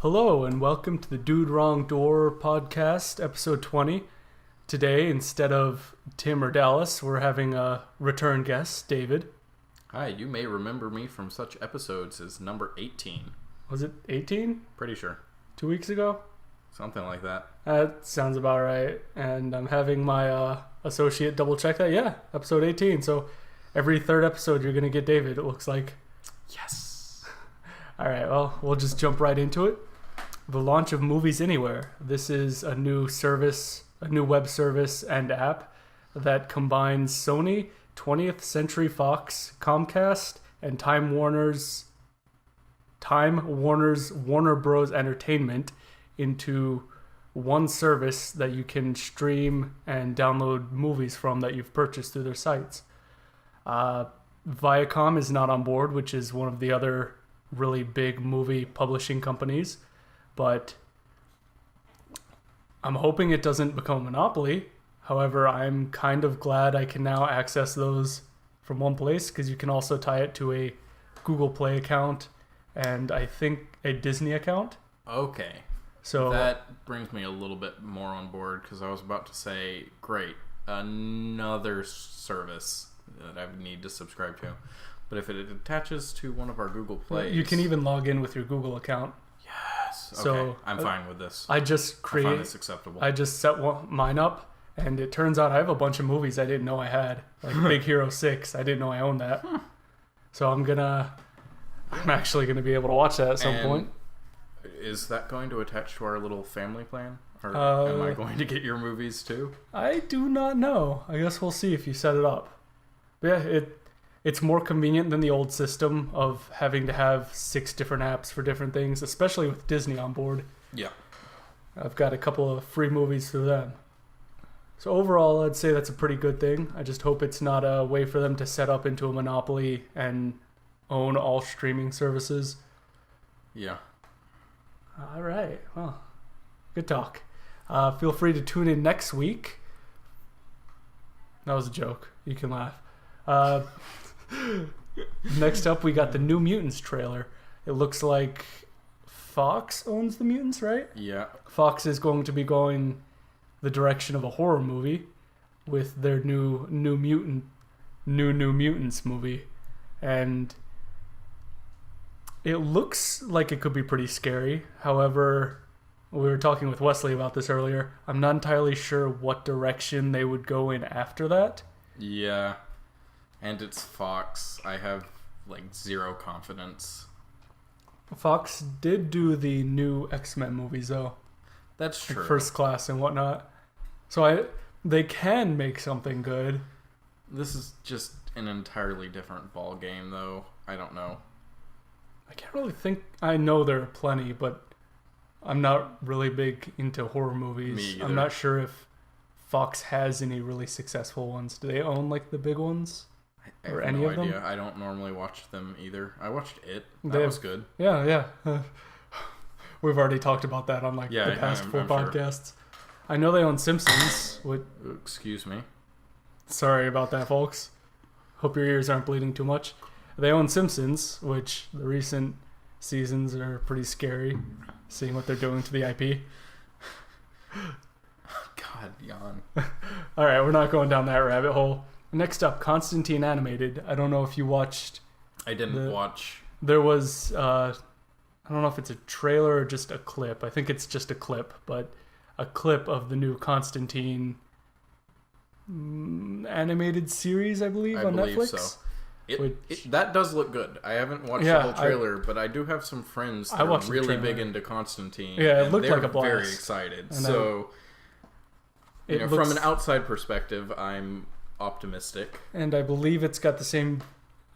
Hello and welcome to the Dude Wrong Door podcast, episode 20. Today, instead of Tim or Dallas, we're having a return guest, David. Hi, you may remember me from such episodes as number 18. Was it 18? Pretty sure. 2 weeks ago? Something like that. That sounds about right. And I'm having my associate double check that. Yeah, episode 18. So every third episode you're going to get David, it looks like. Yes. All right, well, we'll just jump right into it. The launch of MoviesAnywhere. This is a new service, a new web service and app that combines Sony, 20th Century Fox, Comcast, and Time Warner's Warner Bros. Entertainment into one service that you can stream and download movies from that you've purchased through their sites. Viacom is not on board, which is one of the other really big movie publishing companies, but I'm hoping it doesn't become a monopoly. However, I'm kind of glad I can now access those from one place because you can also tie it to a Google Play account and I think a Disney account. Okay. So that brings me a little bit more on board because I was about to say, great, another service that I would need to subscribe to. But if it attaches to one of our Google Plays... You can even log in with your Google account. Yes. Okay. So I'm fine with this. I find this acceptable. I just set mine up, and it turns out I have a bunch of movies I didn't know I had. Like Big Hero 6. I didn't know I owned that. So I'm actually going to be able to watch that at some point. Is that going to attach to our little family plan? Or am I going to get your movies too? I do not know. I guess we'll see if you set it up. But yeah, it's more convenient than the old system of having to have 6 different apps for different things, especially with Disney on board. Yeah. I've got a couple of free movies through them. So overall, I'd say that's a pretty good thing. I just hope it's not a way for them to set up into a monopoly and own all streaming services. Yeah. All right. Well, good talk. Feel free to tune in next week. That was a joke. You can laugh. Next up, we got the New Mutants trailer. It looks like Fox owns the mutants, right? Yeah. Fox is going to be going the direction of a horror movie with their New Mutants movie, and it looks like it could be pretty scary. However, we were talking with Wesley about this earlier. I'm not entirely sure what direction they would go in after that. Yeah. And it's Fox. I have, zero confidence. Fox did do the new X-Men movies, though. That's true. First Class and whatnot. So they can make something good. This is just an entirely different ball game, though. I don't know. I can't really think. I know there are plenty, but I'm not really big into horror movies. Me either. I'm not sure if Fox has any really successful ones. Do they own the big ones? I have any no of idea. them? I don't normally watch them either. I watched It. That was good. Yeah. We've already talked about that on the past 4 podcasts. Sure. I know they own Simpsons. Excuse me. Sorry about that, folks. Hope your ears aren't bleeding too much. They own Simpsons, which the recent seasons are pretty scary, seeing what they're doing to the IP. God, yawn. All right, we're not going down that rabbit hole. Next up, Constantine Animated. I don't know if you watched. I didn't watch. There was, I don't know if it's a trailer or just a clip. I think it's just a clip, but a clip of the new Constantine animated series, I believe, on Netflix. So. That does look good. I haven't watched the whole trailer, but I do have some friends that are really big into Constantine. Yeah, it looked like a blast. They're very excited. So, from an outside perspective, I'm optimistic. And I believe it's got the same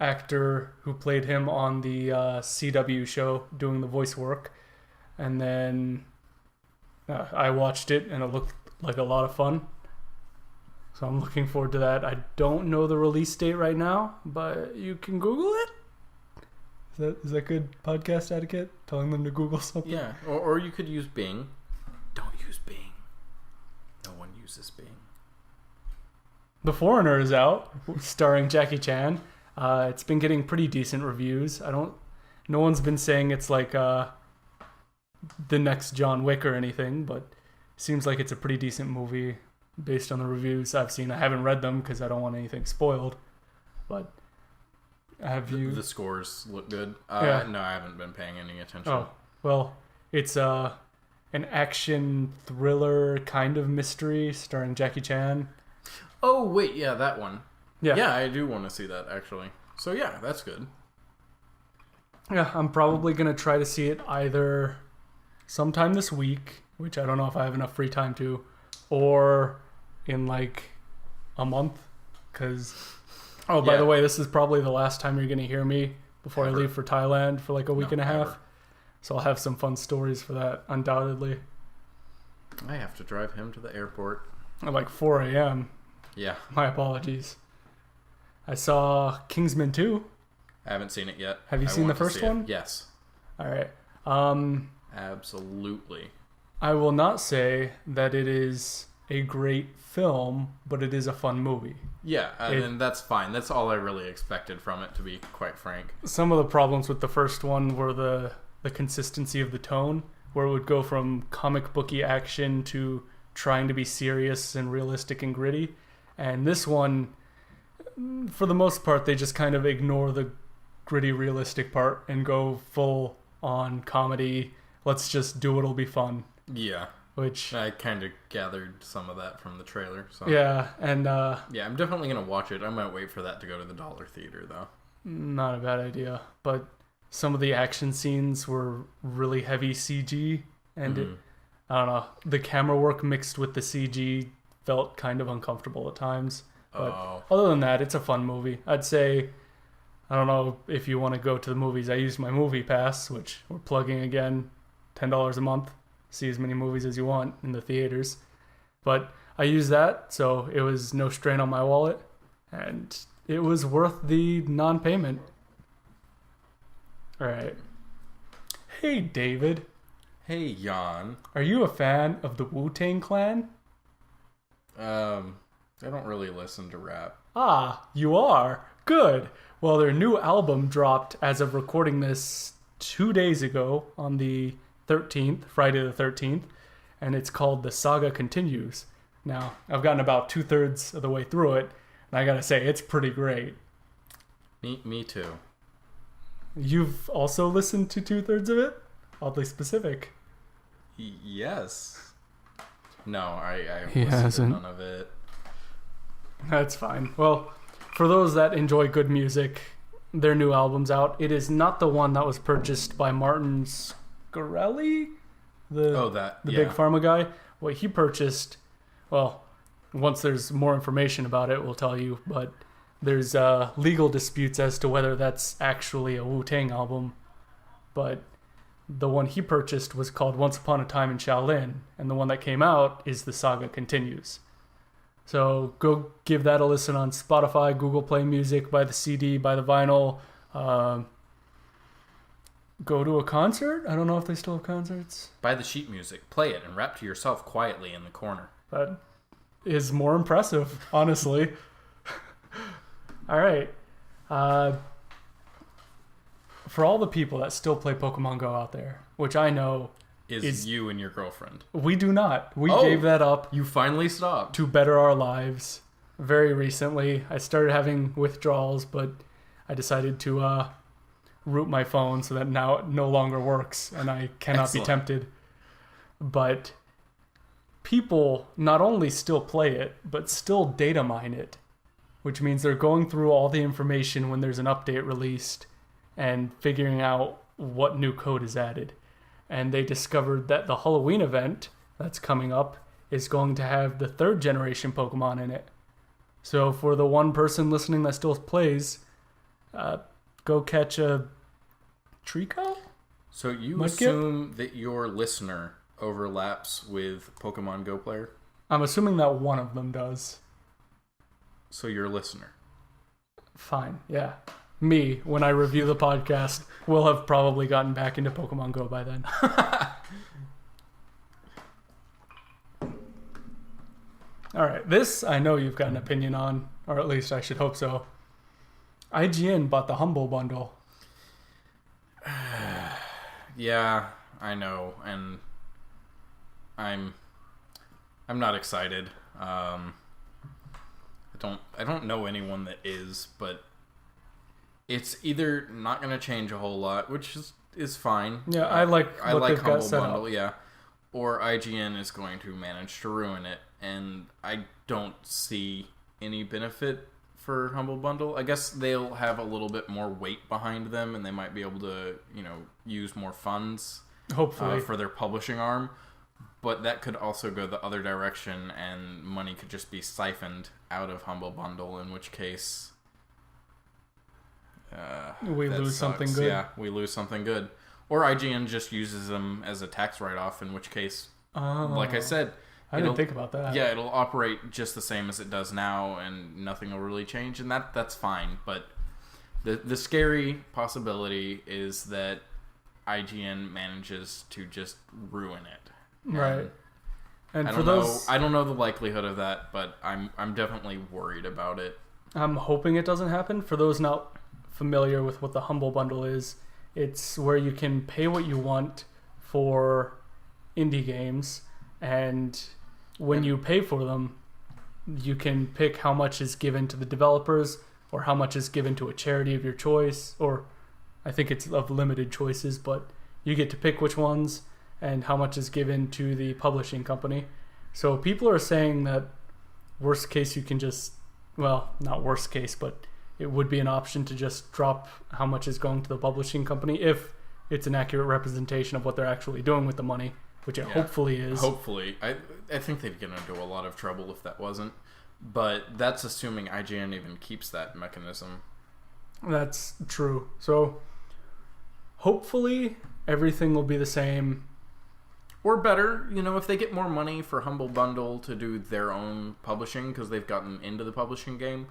actor who played him on the CW show doing the voice work. And then I watched it, and it looked like a lot of fun. So I'm looking forward to that. I don't know the release date right now, but you can Google it. Is that good podcast etiquette? Telling them to Google something? Yeah, or you could use Bing. Don't use Bing. No one uses Bing. The Foreigner is out, starring Jackie Chan. It's been getting pretty decent reviews. No one's been saying it's like the next John Wick or anything, but seems like it's a pretty decent movie based on the reviews I've seen. I haven't read them because I don't want anything spoiled. But have you? The scores look good. Yeah. No, I haven't been paying any attention. Oh, well, it's an action thriller kind of mystery starring Jackie Chan. Oh, wait, yeah, that one. Yeah. Yeah, I do want to see that, actually. So, yeah, that's good. Yeah, I'm probably going to try to see it either sometime this week, which I don't know if I have enough free time to, or in like a month. Because, oh, by the way, this is probably the last time you're going to hear me before I leave for Thailand for like a week and a half. Ever. So I'll have some fun stories for that, undoubtedly. I have to drive him to the airport. At like 4 a.m. Yeah. My apologies. I saw Kingsman 2. I haven't seen it yet. Have you seen the first one? Yes. All right. Absolutely. I will not say that it is a great film, but it is a fun movie. Yeah, and that's fine. That's all I really expected from it, to be quite frank. Some of the problems with the first one were the consistency of the tone, where it would go from comic booky action to trying to be serious and realistic and gritty. And this one, for the most part, they just kind of ignore the gritty, realistic part and go full on comedy. Let's just do it'll be fun. Yeah. Which I kind of gathered some of that from the trailer. So. Yeah, and yeah, I'm definitely going to watch it. I might wait for that to go to the dollar theater, though. Not a bad idea. But some of the action scenes were really heavy CG, and I don't know, the camera work mixed with the CG felt kind of uncomfortable at times. But other than that, it's a fun movie. I'd say, I don't know if you want to go to the movies. I used my movie pass, which we're plugging again, $10 a month. See as many movies as you want in the theaters. But I used that, so it was no strain on my wallet, and it was worth the non-payment. All right. Hey, David. Hey, Jan. Are you a fan of the Wu-Tang Clan? I don't really listen to rap. Ah, you are? Good. Well, their new album dropped as of recording this 2 days ago on the 13th, Friday the 13th, and it's called The Saga Continues. Now, I've gotten about 2/3 of the way through it, and I gotta say, it's pretty great. Me too. You've also listened to 2/3 of it? Oddly specific. Yes. No, I He listened hasn't. to none of it. That's fine. Well, for those that enjoy good music, their new album's out. It is not the one that was purchased by Martin Scarelli, the big pharma guy. What he purchased, well, once there's more information about it, we'll tell you, but there's legal disputes as to whether that's actually a Wu-Tang album. But the one he purchased was called Once Upon a Time in Shaolin, and the one that came out is The Saga Continues. So go give that a listen on Spotify, Google Play Music, buy the CD, buy the vinyl. Go to a concert? I don't know if they still have concerts. Buy the sheet music, play it, and rap to yourself quietly in the corner. That is more impressive, honestly. All right. For all the people that still play Pokemon Go out there, which I know is you and your girlfriend. We do not. We gave that up. You finally stopped. To better our lives. Very recently. I started having withdrawals, but I decided to root my phone so that now it no longer works and I cannot be tempted. But people not only still play it, but still data mine it, which means they're going through all the information when there's an update released and figuring out what new code is added. And they discovered that the Halloween event that's coming up is going to have the 3rd generation Pokemon in it. So for the one person listening that still plays, go catch a Trico? So you assume that your listener overlaps with Pokemon Go player? I'm assuming that one of them does. So your listener. Fine, yeah. Me, when I review the podcast, will have probably gotten back into Pokemon Go by then. All right, this I know you've got an opinion on, or at least I should hope so. IGN bought the Humble Bundle. Yeah, I know, and I'm not excited. I don't know anyone that is, but it's either not going to change a whole lot, which is fine. Yeah, I like Humble Bundle, yeah. Or IGN is going to manage to ruin it, and I don't see any benefit for Humble Bundle. I guess they'll have a little bit more weight behind them, and they might be able to, use more funds, hopefully, for their publishing arm. But that could also go the other direction, and money could just be siphoned out of Humble Bundle, in which case we lose something good. Yeah, we lose something good. Or IGN just uses them as a tax write-off, in which case, like I said... I didn't think about that. Yeah, it'll operate just the same as it does now, and nothing will really change, and that's fine. But the scary possibility is that IGN manages to just ruin it. Right. And I don't know the likelihood of that, but I'm definitely worried about it. I'm hoping it doesn't happen. For those not familiar with what the Humble Bundle is, it's where you can pay what you want for indie games, and when you pay for them, you can pick how much is given to the developers or how much is given to a charity of your choice, or I think it's of limited choices, but you get to pick which ones and how much is given to the publishing company. So people are saying that worst case you can just, well, not worst case, but it would be an option to just drop how much is going to the publishing company if it's an accurate representation of what they're actually doing with the money, which it hopefully is. Hopefully. I think they'd get into a lot of trouble if that wasn't. But that's assuming IGN even keeps that mechanism. That's true. So hopefully everything will be the same. Or better, if they get more money for Humble Bundle to do their own publishing because they've gotten into the publishing game,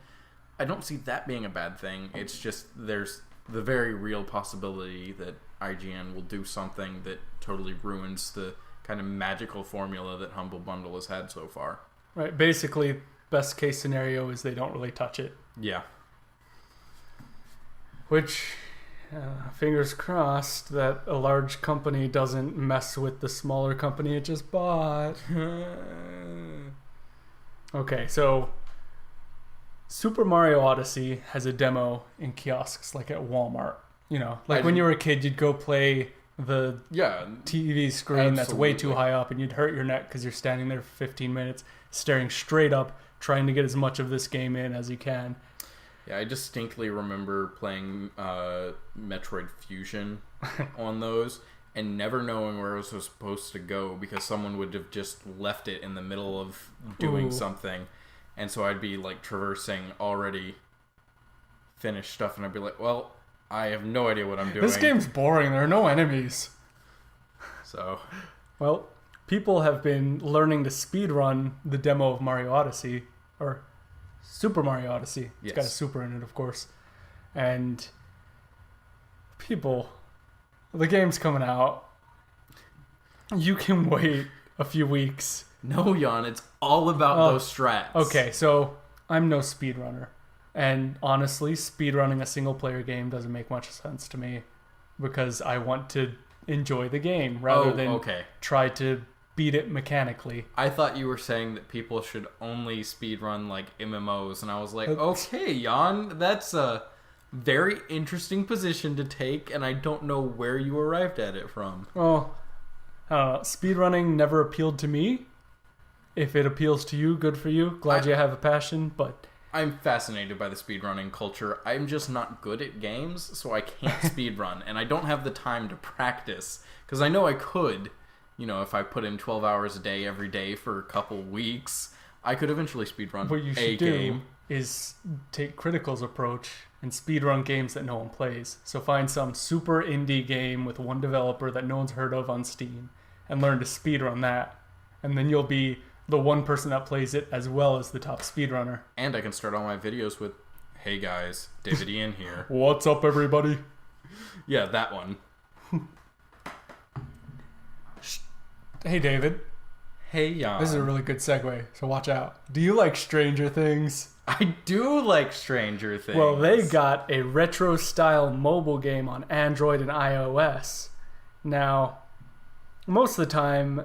I don't see that being a bad thing. It's just there's the very real possibility that IGN will do something that totally ruins the kind of magical formula that Humble Bundle has had so far. Right. Basically, best case scenario is they don't really touch it. Yeah. Which, fingers crossed that a large company doesn't mess with the smaller company it just bought. Okay, so Super Mario Odyssey has a demo in kiosks, like at Walmart. When you were a kid, you'd go play the TV screen that's way too high up, and you'd hurt your neck because you're standing there for 15 minutes, staring straight up, trying to get as much of this game in as you can. Yeah, I distinctly remember playing Metroid Fusion on those, and never knowing where it was supposed to go because someone would have just left it in the middle of doing something. And so I'd be like traversing already finished stuff, and I'd be like, well, I have no idea what I'm doing. This game's boring. There are no enemies. So, well, people have been learning to speedrun the demo of Mario Odyssey, or Super Mario Odyssey. It's got a super in it, of course. And the game's coming out. You can wait a few weeks. No, Jan, it's all about those strats. Okay, so I'm no speedrunner. And honestly, speedrunning a single-player game doesn't make much sense to me because I want to enjoy the game rather than try to beat it mechanically. I thought you were saying that people should only speedrun like MMOs, and I was like, okay, Jan, that's a very interesting position to take, and I don't know where you arrived at it from. Well, I don't know. Speedrunning never appealed to me. If it appeals to you, good for you. Glad you have a passion, but I'm fascinated by the speedrunning culture. I'm just not good at games, so I can't speedrun, and I don't have the time to practice, because I know I could, if I put in 12 hours a day every day for a couple weeks, I could eventually speedrun what you should do is take Critical's approach and speedrun games that no one plays. So find some super indie game with one developer that no one's heard of on Steam, and learn to speedrun that, and then you'll be the one person that plays it as well as the top speedrunner. And I can start all my videos with, hey guys, DWD here. What's up, everybody? Yeah, that one. Hey, David. Hey, Jan. This is a really good segue, so watch out. Do you like Stranger Things? I do like Stranger Things. Well, they got a retro-style mobile game on Android and iOS. Now, most of the time,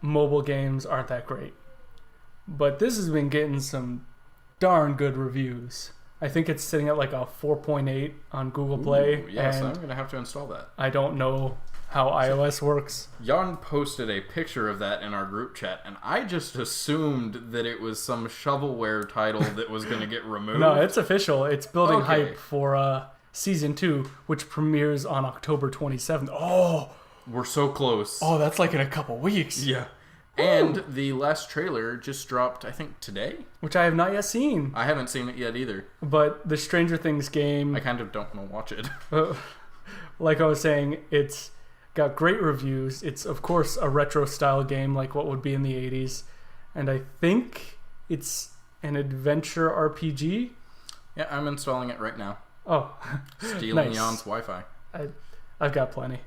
mobile games aren't that great. But this has been getting some darn good reviews. I think it's sitting at like a 4.8 on Google Play. Yes, and I'm going to have to install that. I don't know how iOS works. Jan posted a picture of that in our group chat, and I just assumed that it was some shovelware title that was going to get removed. No, it's official. It's building hype for Season 2, which premieres on October 27th. Oh! We're so close. Oh, that's like in a couple weeks. Yeah. And the last trailer just dropped, I think, today? Which I have not yet seen. I haven't seen it yet either. But the Stranger Things game... I kind of don't want to watch it. Like I was saying, it's got great reviews. It's, of course, a retro-style game like what would be in the 80s. And I think it's an adventure RPG. Yeah, I'm installing it right now. Oh, Stealing nice. Jan's Wi-Fi. I've got plenty.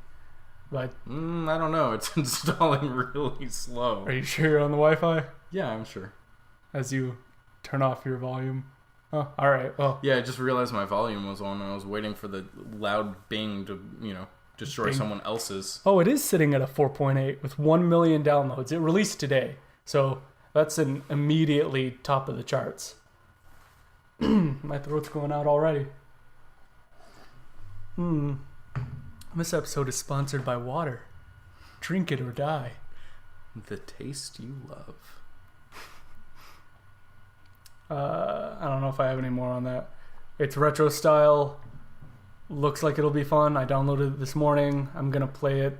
But I don't know. It's installing really slow. Are you sure you're on the Wi-Fi? Yeah, I'm sure. As you turn off your volume. Oh, all right. Well, yeah, I just realized my volume was on, and I was waiting for the loud bing to, destroy someone else's. Oh, it is sitting at a 4.8 with 1 million downloads. It released today, so that's an immediately top of the charts. My throat's going out already. This episode is sponsored by water. Drink it or die. The taste you love. I don't know if I have any more on that. It's retro style. Looks like it'll be fun. I downloaded it this morning. I'm going to play it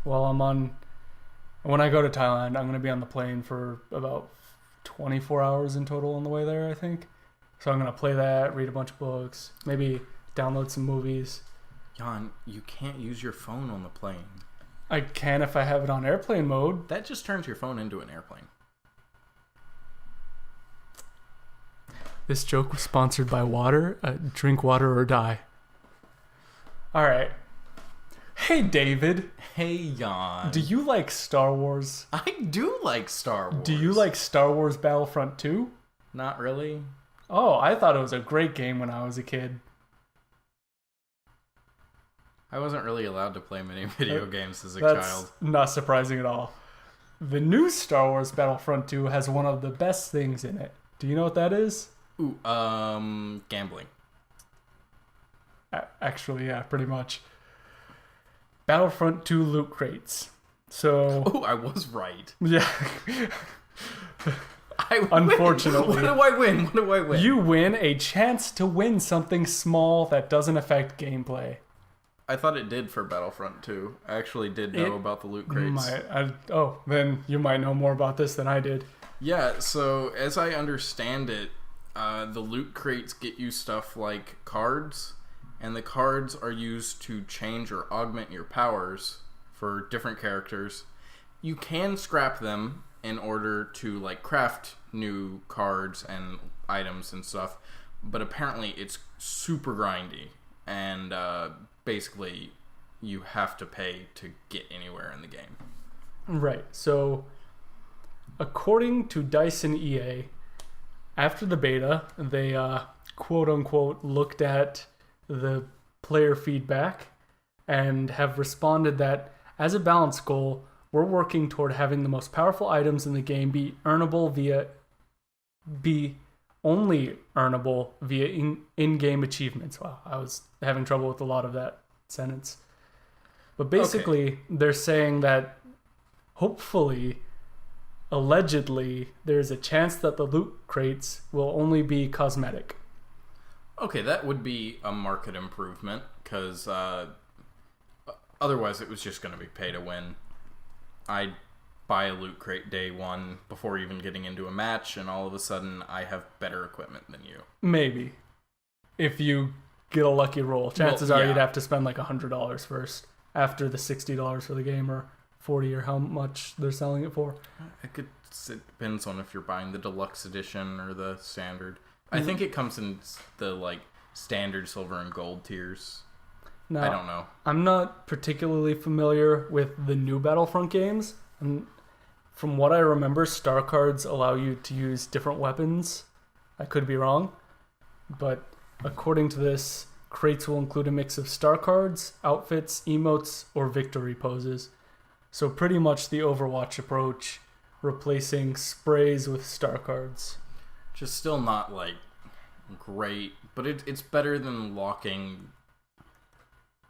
while I'm on... When I go to Thailand, I'm going to be on the plane for about 24 hours in total on the way there, I think. So I'm going to play that, read a bunch of books, maybe download some movies. Jan, you can't use your phone on the plane. I can if I have it on airplane mode. That just turns your phone into an airplane. This joke was sponsored by water. Drink water or die. All right. Hey, David. Hey, Jan. Do you like Star Wars? I do like Star Wars. Do you like Star Wars Battlefront 2? Not really. Oh, I thought it was a great game when I was a kid. I wasn't really allowed to play many video games as a That's child. Not surprising at all. The new Star Wars Battlefront 2 has one of the best things in it. Do you know what that is? Ooh, gambling. Actually, yeah, pretty much. Battlefront 2 loot crates. So... Oh, I was right. Yeah. Unfortunately. What do I win? What do I win? You win a chance to win something small that doesn't affect gameplay. I thought it did for Battlefront 2. I actually did know about the loot crates. Then you might know more about this than I did. Yeah, so as I understand it, the loot crates get you stuff like cards, and the cards are used to change or augment your powers for different characters. You can scrap them in order to craft new cards and items and stuff, but apparently it's super grindy, and basically you have to pay to get anywhere in the game. Right. So according to DICE and EA, after the beta, they quote unquote looked at the player feedback and have responded that as a balance goal, we're working toward having the most powerful items in the game be only earnable via in-game achievements. Wow, I was having trouble with a lot of that sentence. But basically, They're saying that hopefully, allegedly, there's a chance that the loot crates will only be cosmetic. Okay, that would be a market improvement, because otherwise it was just going to be pay to win. I'd buy a loot crate day one before even getting into a match, and all of a sudden I have better equipment than you. Maybe. If you get a lucky roll. Chances are you'd have to spend like $100 first after the $60 for the game, or $40, or how much they're selling it for. It depends on if you're buying the deluxe edition or the standard. I think it comes in the standard silver and gold tiers. No, I don't know. I'm not particularly familiar with the new Battlefront games. From what I remember, star cards allow you to use different weapons. I could be wrong. But according to this, crates will include a mix of star cards, outfits, emotes, or victory poses. So pretty much the Overwatch approach, replacing sprays with star cards. Just still not, like, great, but it's better than locking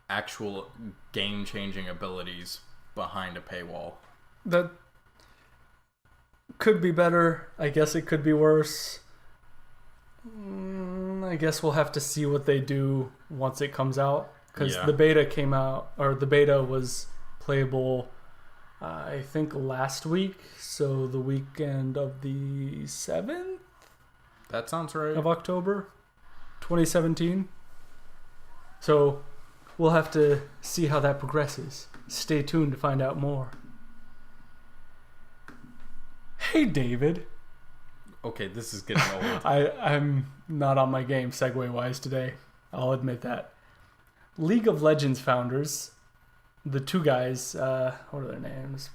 actual game-changing abilities behind a paywall. That could be better. I guess it could be worse. I guess we'll have to see what they do once it comes out. Because the beta came out, or the beta was playable, I think, last week. So the weekend of the 7th? That sounds right. Of October 2017. So we'll have to see how that progresses. Stay tuned to find out more. Hey, David. Okay, this is getting old. I'm not on my game segue-wise today. I'll admit that. League of Legends founders, the two guys, what are their names?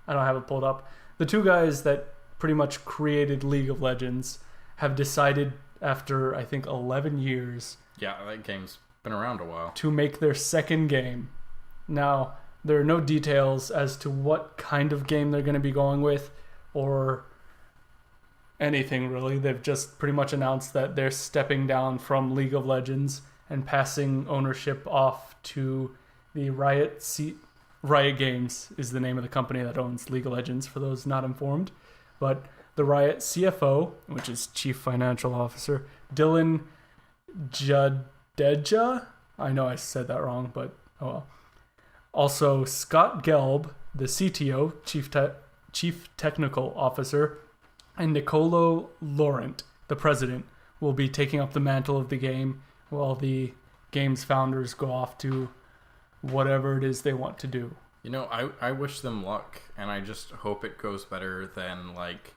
I don't have it pulled up. The two guys that pretty much created League of Legends have decided after, I think, 11 years... Yeah, that game's been around a while. ...to make their second game. Now, there are no details as to what kind of game they're going to be going with or anything, really. They've just pretty much announced that they're stepping down from League of Legends and passing ownership off to the Riot Games is the name of the company that owns League of Legends, for those not informed. But the Riot CFO, which is Chief Financial Officer, Dylan Jadeja. I know I said that wrong, but oh well. Also, Scott Gelb, the CTO, Chief Technical Officer, and Nicolo Laurent, the president, will be taking up the mantle of the game while the game's founders go off to whatever it is they want to do. You know, I wish them luck, and I just hope it goes better than, like,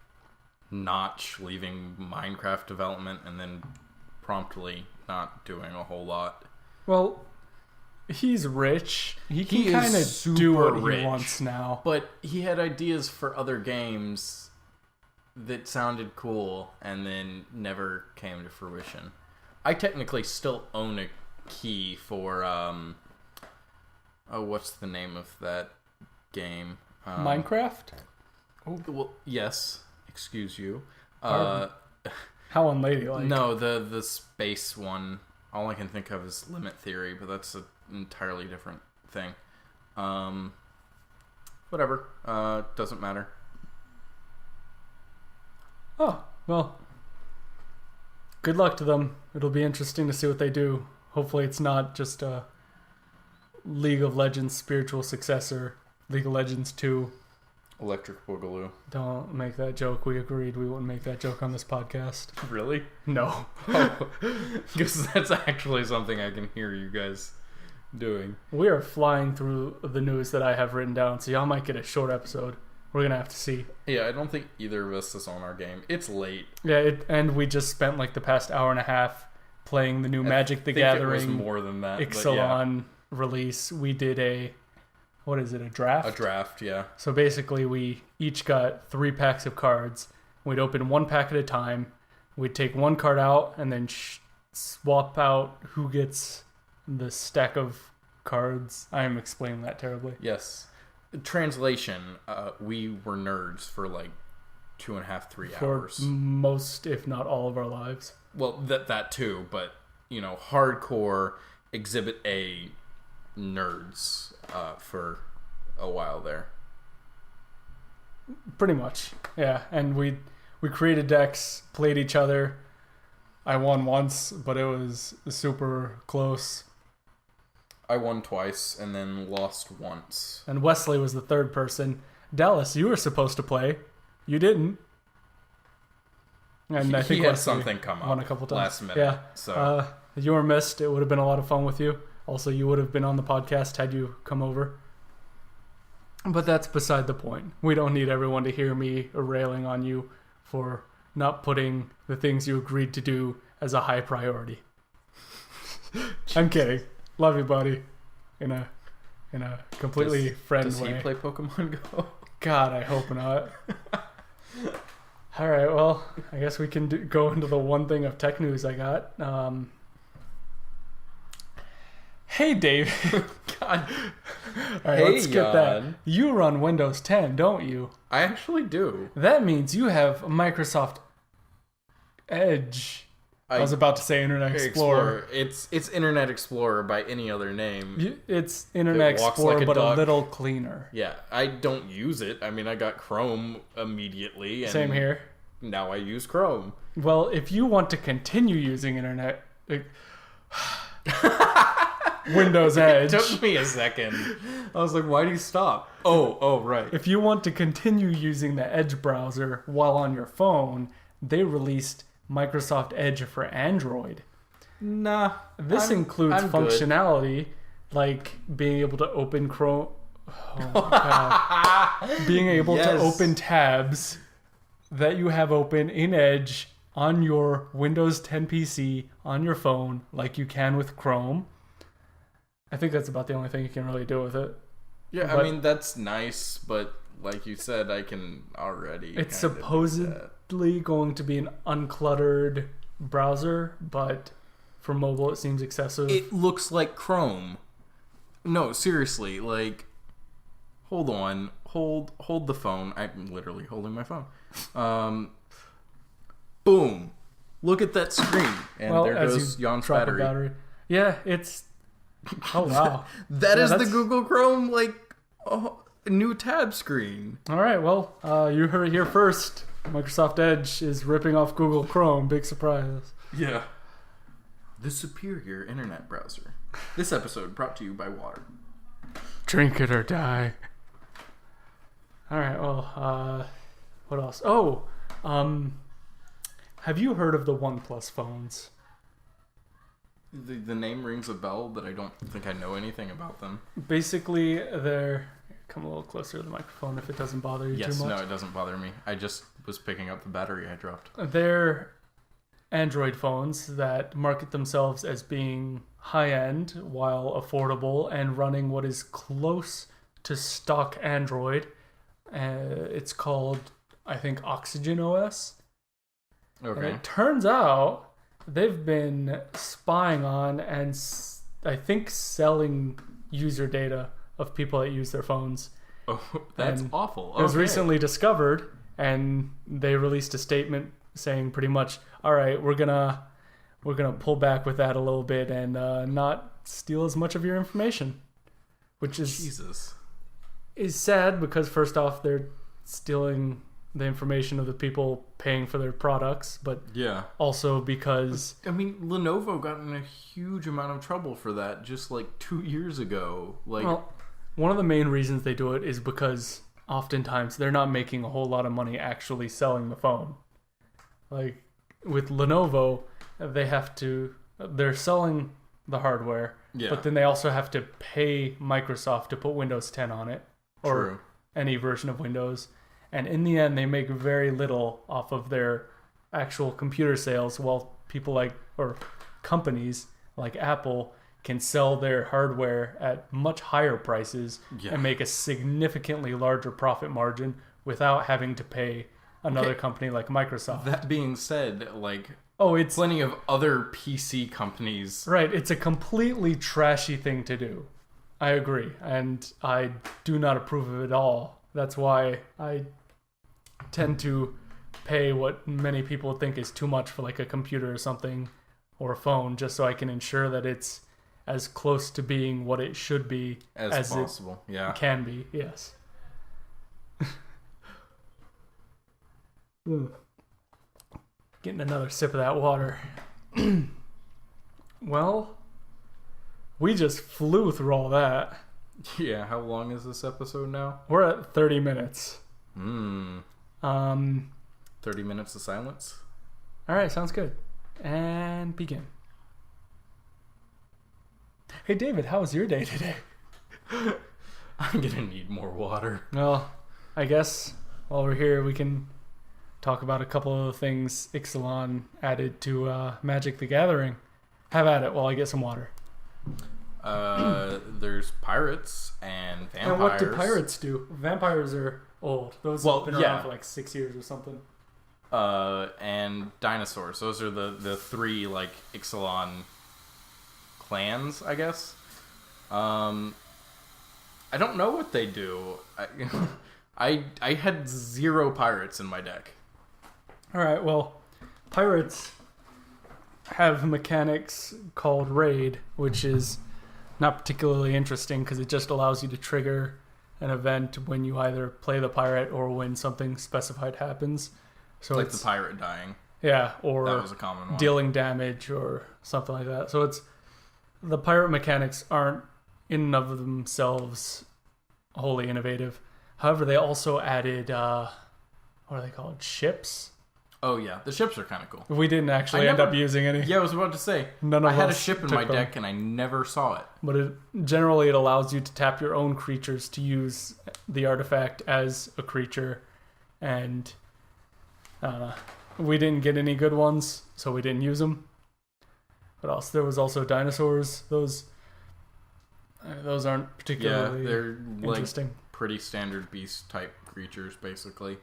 Notch leaving Minecraft development and then promptly not doing a whole lot. Well, he's rich. He can kind of do what he wants now. But he had ideas for other games that sounded cool and then never came to fruition. I technically still own a key for... what's the name of that game? Minecraft? Well, yes. Excuse you. How unladylike. No, the space one. All I can think of is Limit Theory, but that's an entirely different thing. Whatever. Doesn't matter. Oh, well. Good luck to them. It'll be interesting to see what they do. Hopefully it's not just a League of Legends spiritual successor, League of Legends 2. Electric Boogaloo. Don't make that joke. We agreed we wouldn't make that joke on this podcast. Really? No. Because that's actually something I can hear you guys doing. We are flying through the news that I have written down, so y'all might get a short episode. We're going to have to see. Yeah, I don't think either of us is on our game. It's late. Yeah, and we just spent like the past hour and a half playing the new Magic the Gathering. It was more than that. Ixalan release. We did a draft? A draft, yeah. So basically we each got 3 packs of cards. We'd open 1 pack at a time. We'd take 1 card out and then swap out who gets the stack of cards. I am explaining that terribly. Yes. Translation, we were nerds for like 2.5, 3 hours. For most, if not all of our lives. Well, that too, but, you know, hardcore Exhibit A nerds for a while there. Pretty much, yeah. And we created decks, played each other. I won once, but it was super close. I won twice and then lost once. And Wesley was the third person. Dallas, you were supposed to play. You didn't. And I think he had Wesley something come up won a couple times. last minute. Yeah. So you were missed. It would have been a lot of fun with you. Also, you would have been on the podcast had you come over. But that's beside the point. We don't need everyone to hear me railing on you for not putting the things you agreed to do as a high priority. I'm kidding. Love you, buddy. In a completely friend way. Does he play Pokemon Go? God, I hope not. All right, well, I guess we can go into the one thing of tech news I got. Hey, Dave. God. All right, Hey, let's skip that. Jan. You run Windows 10, don't you? I actually do. That means you have Microsoft Edge. I was about to say Internet Explorer. It's Internet Explorer by any other name. It's Internet Explorer, like but duck. a little cleaner. Yeah, I don't use it. I mean, I got Chrome immediately. And Same here. Now I use Chrome. Well, if you want to continue using Internet... Windows Edge. It took me a second. I was like, why do you stop? Oh, right. If you want to continue using the Edge browser while on your phone, they released Microsoft Edge for Android. Nah. This includes I'm functionality like being able to open Chrome... Oh my God. Being able to open tabs that you have open in Edge on your Windows 10 PC on your phone like you can with Chrome. I think that's about the only thing you can really do with it. Yeah, I mean, that's nice, but like you said, I can already... It's supposedly going to be an uncluttered browser, but for mobile it seems excessive. It looks like Chrome. No, seriously, like... Hold on. Hold the phone. I'm literally holding my phone. Boom. Look at that screen. And there goes Jan's battery. Yeah, it's... Oh, wow. That is the Google Chrome, new tab screen. All right, well, you heard it here first. Microsoft Edge is ripping off Google Chrome. Big surprise. Yeah. The superior internet browser. This episode brought to you by water. Drink it or die. All right, well, what else? Oh, have you heard of the OnePlus phones? The name rings a bell, but I don't think I know anything about them. Basically, they're... Come a little closer to the microphone if it doesn't bother you too much. No, it doesn't bother me. I just was picking up the battery I dropped. They're Android phones that market themselves as being high-end while affordable and running what is close to stock Android. It's called, I think, Oxygen OS. Okay. And it turns out they've been spying on and I think selling user data of people that use their phones. Oh, that's awful. It was recently discovered, and they released a statement saying pretty much, all right, we're gonna pull back with that a little bit and not steal as much of your information, which is sad because first off, they're stealing the information of the people paying for their products, but also because... I mean, Lenovo got in a huge amount of trouble for that just 2 years ago. Well, one of the main reasons they do it is because oftentimes they're not making a whole lot of money actually selling the phone. Like with Lenovo, they're selling the hardware, but then they also have to pay Microsoft to put Windows 10 on it or any version of Windows. And in the end, they make very little off of their actual computer sales, while companies like Apple can sell their hardware at much higher prices and make a significantly larger profit margin without having to pay another company like Microsoft. That being said, it's plenty of other PC companies. Right, it's a completely trashy thing to do. I agree, and I do not approve of it at all. That's why I tend to pay what many people think is too much for a computer or something or a phone, just so I can ensure that it's as close to being what it should be as possible. It can be, yes. Getting another sip of that water. Well, we just flew through all that. Yeah, how long is this episode now? We're at 30 minutes. 30 minutes of silence? Alright, sounds good. And begin. Hey David, how was your day today? I'm gonna need more water. Well, I guess while we're here we can talk about a couple of the things Ixalan added to Magic the Gathering. Have at it while I get some water. There's pirates and vampires. And what do pirates do? Vampires are old. Those have been around for 6 years or something. And dinosaurs. Those are the three Ixalan clans, I guess. I don't know what they do. I had 0 pirates in my deck. All right, well, pirates have mechanics called raid, which is not particularly interesting because it just allows you to trigger an event when you either play the pirate or when something specified happens. So Like it's the pirate dying. Yeah, That or was a common one. dealing damage or something like that. So it's the pirate mechanics aren't in and of themselves wholly innovative. However, they also added what are they called? Ships? Oh yeah, the ships are kind of cool. We didn't actually end up using any. Yeah, I was about to say. I had a ship in my deck and I never saw it. But generally it allows you to tap your own creatures to use the artifact as a creature. And we didn't get any good ones, so we didn't use them. What else? There was also dinosaurs. Those aren't particularly they're interesting. Like pretty standard beast type creatures, basically.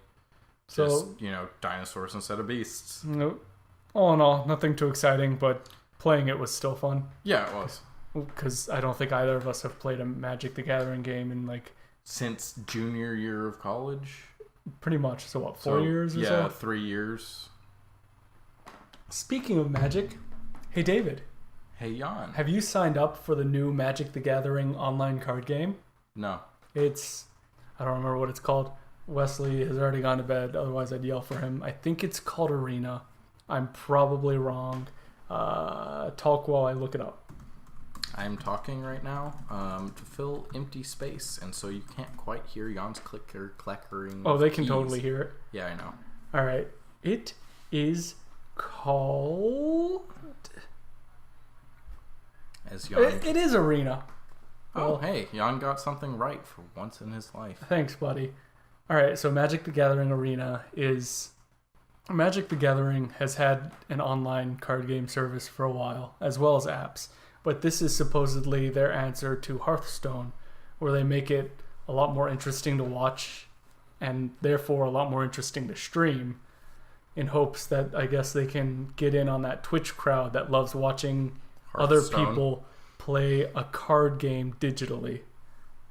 So, Just, dinosaurs instead of beasts. Nope. All in all, nothing too exciting, but playing it was still fun. Yeah, it was. Because I don't think either of us have played a Magic the Gathering game in Since junior year of college? Pretty much. So what, 4 years or so? Yeah, 3 years. Speaking of Magic, hey David. Hey Jan. Have you signed up for the new Magic the Gathering online card game? No. I don't remember what it's called. Wesley has already gone to bed, otherwise I'd yell for him. I think it's called Arena. I'm probably wrong. Talk while I look it up. I'm talking right now to fill empty space, and so you can't quite hear Jan's clackering. Oh, they can keys. totally hear it. Yeah, I know. All right. It is called... As Jan... It is Arena. Oh, hey, Jan got something right for once in his life. Thanks, buddy. All right, so Magic the Gathering Arena is... Magic the Gathering has had an online card game service for a while, as well as apps. But this is supposedly their answer to Hearthstone, where they make it a lot more interesting to watch and therefore a lot more interesting to stream, in hopes that I guess they can get in on that Twitch crowd that loves watching other people play a card game digitally.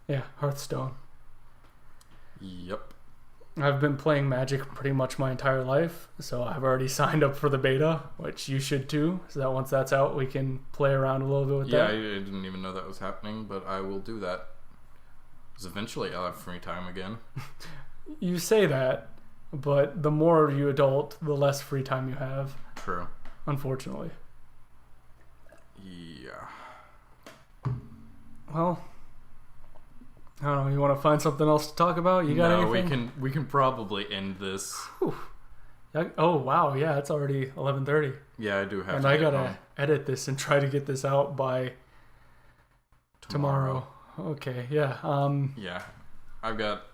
Yeah, Hearthstone. Yep. I've been playing Magic pretty much my entire life, so I've already signed up for the beta, which you should too, so that once that's out, we can play around a little bit with that. Yeah, I didn't even know that was happening, but I will do that. Because eventually I'll have free time again. You say that, but the more you adult, the less free time you have. True. Unfortunately. Yeah. Well... I don't know, you want to find something else to talk about? You got anything? we can probably end this. Whew. Oh, wow, yeah, it's already 11:30. Yeah, I do have and to I get gotta home. edit this and try to get this out by tomorrow. Okay, yeah. Yeah, I've got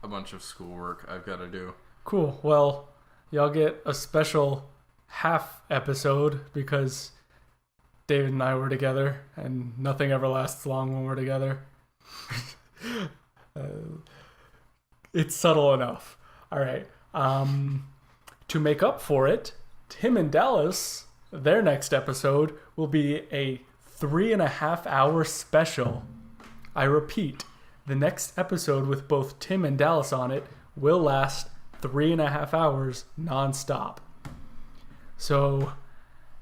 a bunch of schoolwork I've got to do. Cool. Well, y'all get a special half episode because David and I were together, and nothing ever lasts long when we're together. It's subtle enough. All right. To make up for it, Tim and Dallas, their next episode will be a 3.5 hour special. I repeat, the next episode with both Tim and Dallas on it will last 3.5 hours nonstop. So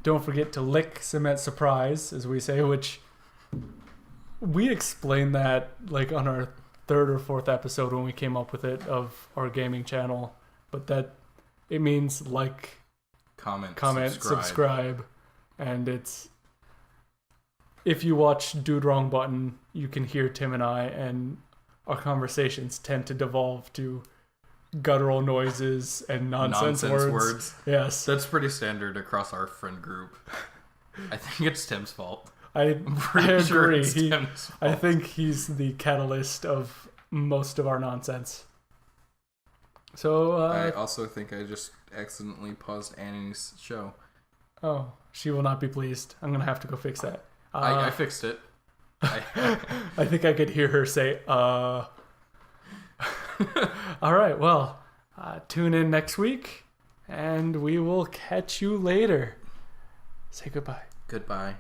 don't forget to lick, cement, surprise, as we say, which we explained that on our 3rd or 4th episode when we came up with it of our gaming channel, but that it means comment, subscribe, and it's if you watch Dude Wrong Button, you can hear Tim and I, and our conversations tend to devolve to guttural noises and nonsense words. Yes, that's pretty standard across our friend group. I think it's Tim's fault. I Sure agree. I think he's the catalyst of most of our nonsense. So I also think I just accidentally paused Annie's show. Oh, she will not be pleased. I'm gonna have to go fix that. I fixed it. I think I could hear her say, All right, well, tune in next week, and we will catch you later. Say goodbye. Goodbye.